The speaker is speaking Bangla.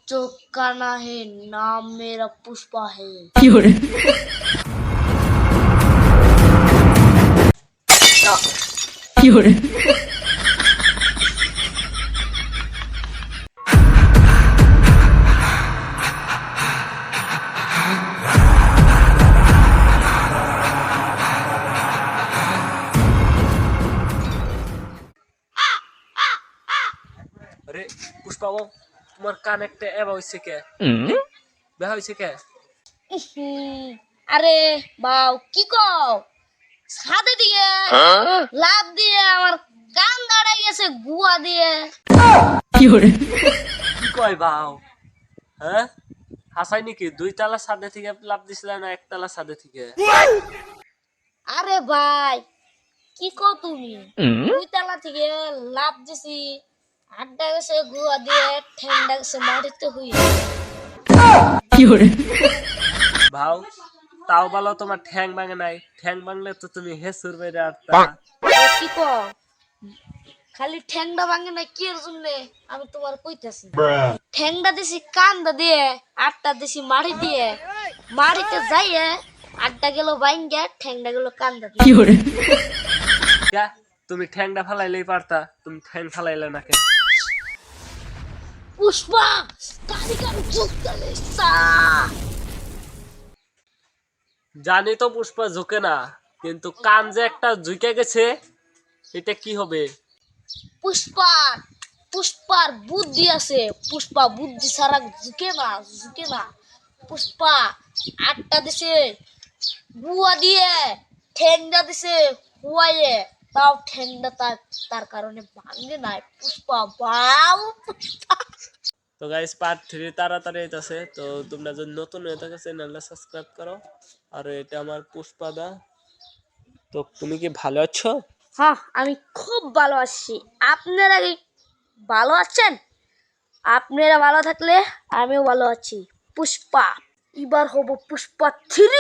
चौकाना है नाम मेरा पुष्पा है। আরে পুষ্পা ও তোমার কান একটা এবা হইছে কে বেহা হইছে কে আরে বাউ কি কও ছাদে দিয়ে লাভ দিয়ে আমার কান দাঁড়াই গেছে গুয়া দিয়ে। কি কয় বাও হ্যাঁ হাসাই নাকি 2 তলা ছাদে থেকে লাভ দিছিল না 1 তলা ছাদে থেকে? আরে ভাই কি কও তুমি 2 তলা থেকে লাভ দিছি আড্ডা গেছে গুয়া দিয়ে ঠেন্ডা গেছে মাটিতে হুই। ভাও তাও বলো তোমার ঠ্যাং ভাঙে নাই, ঠ্যাং ভাঙলে তো তুমি হেসুর বেড়ে আটতা। কি কও খালি ঠ্যাংটা ভাঙে না কি এর জন্য আমি তোমার কইতাছি। ঠ্যাংটা দিছি কান্দা দিয়ে আটটা দিছি মারি দিয়ে মারিতে যাইয়ে আটটা গেল ভাঙ্গা ঠ্যাংটা গেল কান্দা দিয়ে। কে তুমি ঠ্যাংটা ফালাইলেই পারতা, তুমি ঠ্যাং ফালাইলে না কেন? পুষ্পা কালি কালি চুক্তালে সা জানি তো পুষ্পা ঝুঁকে না, কিন্তু কান যে একটা ঝুঁকে গেছে এটা কি হবে? পুষ্পার বুদ্ধি আছে, পুষ্পা বুদ্ধি ছাড়া ঝুঁকে না। পুষ্পা আটটা দিছে বুয়া দিয়ে ঠেংটা দিছে হুয়াইয়ে তাও ঠেংটা তার কারণে ভাঙে নাই। পুষ্পা বাউ পুষ্পা। তো গাইস পার্ট 3 তাড়াতাড়ি আইতাছে, তো তোমরা যদি নতুন হয়ে থাকো চ্যানেলটা সাবস্ক্রাইব করো। আর এটা আমার পুষ্পা দা। তো তুমি কি ভালো আছো? হ্যাঁ আমি খুব ভালো আছি। আপনারা কি ভালো আছেন? আপনারা ভালো থাকলে আমিও ভালো আছি। পুষ্পা এবার হব পুষ্পা 3।